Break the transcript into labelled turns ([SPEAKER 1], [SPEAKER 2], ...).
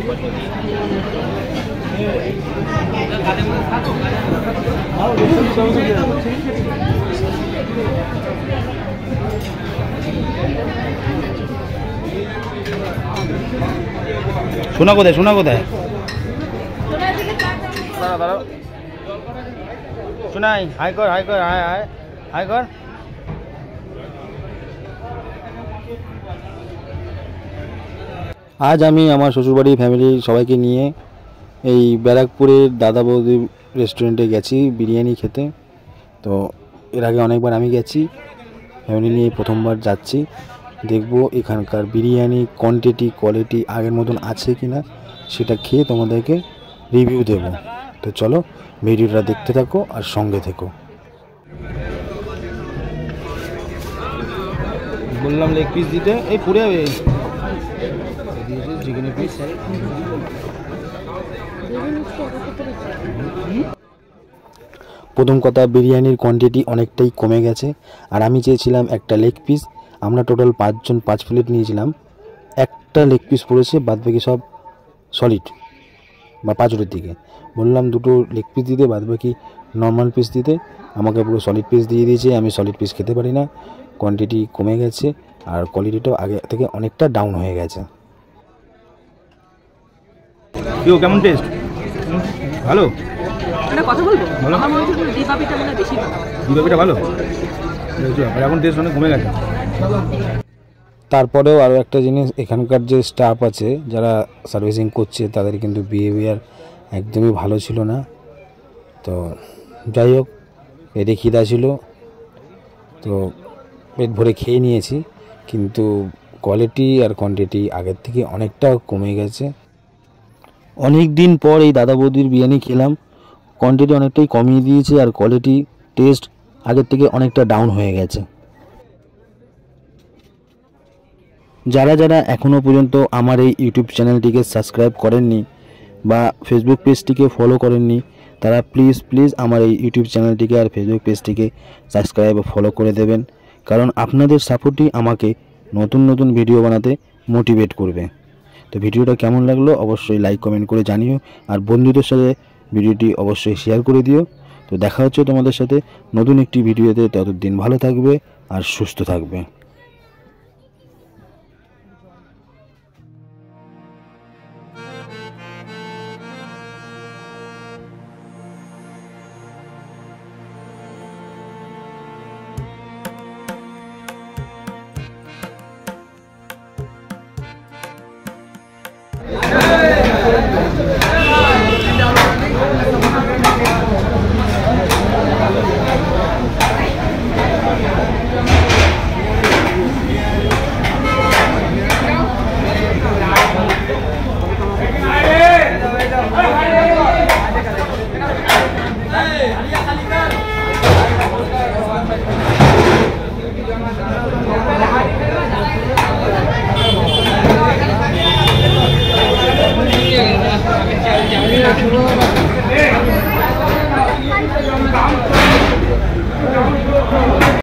[SPEAKER 1] সোনা কোথায়, সোনা কোথায়? শোনাই, হাই কর, হাই কর, হাই হাই হাই কর। আজ আমি আমার শ্বশুরবাড়ি ফ্যামিলি সবাইকে নিয়ে এই ব্যারাকপুরের দাদা বৌদি রেস্টুরেন্টে গেছি বিরিয়ানি খেতে। তো এর আগে অনেকবার আমি গেছি, ফ্যামিলি নিয়ে প্রথমবার যাচ্ছি। দেখব এখানকার বিরিয়ানি কোয়ান্টিটি কোয়ালিটি আগের মতন আছে কি না, সেটা খেয়ে তোমাদেরকে রিভিউ দেব। তো চলো ভিডিওটা দেখতে থাকো আর সঙ্গে থেকো। বললাম লেগ পিস দিতে, এই পুরে যাবে চিকেনের পিস। প্রথম কথা, বিরিয়ানির কোয়ান্টিটি অনেকটাই কমে গেছে। আর আমি চেয়েছিলাম একটা লেগ পিস, আমরা টোটাল 5 জন 5 প্লেট নিয়েছিলাম, একটা লেগ পিস পড়েছে, বাদবাকি সব সলিড বা পাঁচুরের দিকে। বললাম দুটো লেগ পিস দিতে, বাদবাকি নর্মাল পিস দিতে, আমাকে পুরো সলিড পিস দিয়ে দিয়েছে। আমি সলিড পিস খেতে পারি না, কোয়ান্টিটি কমে গেছে আর কোয়ালিটিটাও আগে থেকে অনেকটা ডাউন হয়ে গেছে। কেমন টেস্ট? ভালো?
[SPEAKER 2] কথা বলবো, আমার মনে হচ্ছে দীপাবিটা মনে বেশি ভালো।
[SPEAKER 1] দীপাবিটা ভালো, এখন টেস্ট অনেক কমে গেছে। তারপরেও আরও একটা জিনিস, এখানকার যে স্টাফ আছে যারা সার্ভিসিং করছে তাদের কিন্তু বিহেভিয়ার একদমই ভালো ছিল না। তো যাই হোক, পেটে খিদা ছিল তো পেট ভরে খেয়ে নিয়েছি, কিন্তু কোয়ালিটি আর কোয়ান্টিটি আগের থেকে অনেকটা কমে গেছে। অনেক দিন পর এই দাদা বৌদির বিরিয়ানি খেলাম, কোয়ান্টিটি অনেকটাই কমিয়ে দিয়েছে আর কোয়ালিটি টেস্ট আগের থেকে অনেকটা ডাউন হয়ে গেছে। যারা যারা এখনও পর্যন্ত আমার এই ইউটিউব চ্যানেলটিকে সাবস্ক্রাইব করেননি বা ফেসবুক পেজটিকে ফলো করেননি, তারা প্লিজ প্লিজ আমার এই ইউটিউব চ্যানেলটিকে আর ফেসবুক পেজটিকে সাবস্ক্রাইব ও ফলো করে দেবেন, কারণ আপনাদের সাপোর্টই আমাকে নতুন নতুন ভিডিও বানাতে মোটিভেট করবে। তো ভিডিওটা কেমন লাগলো অবশ্যই লাইক কমেন্ট করে জানিও, আর বন্ধুদের সাথে ভিডিওটি অবশ্যই শেয়ার করে দিও। তো দেখা হচ্ছে তোমাদের সাথে নতুন একটি ভিডিওতে, ততদিন ভালো থাকবে আর সুস্থ থাকবে।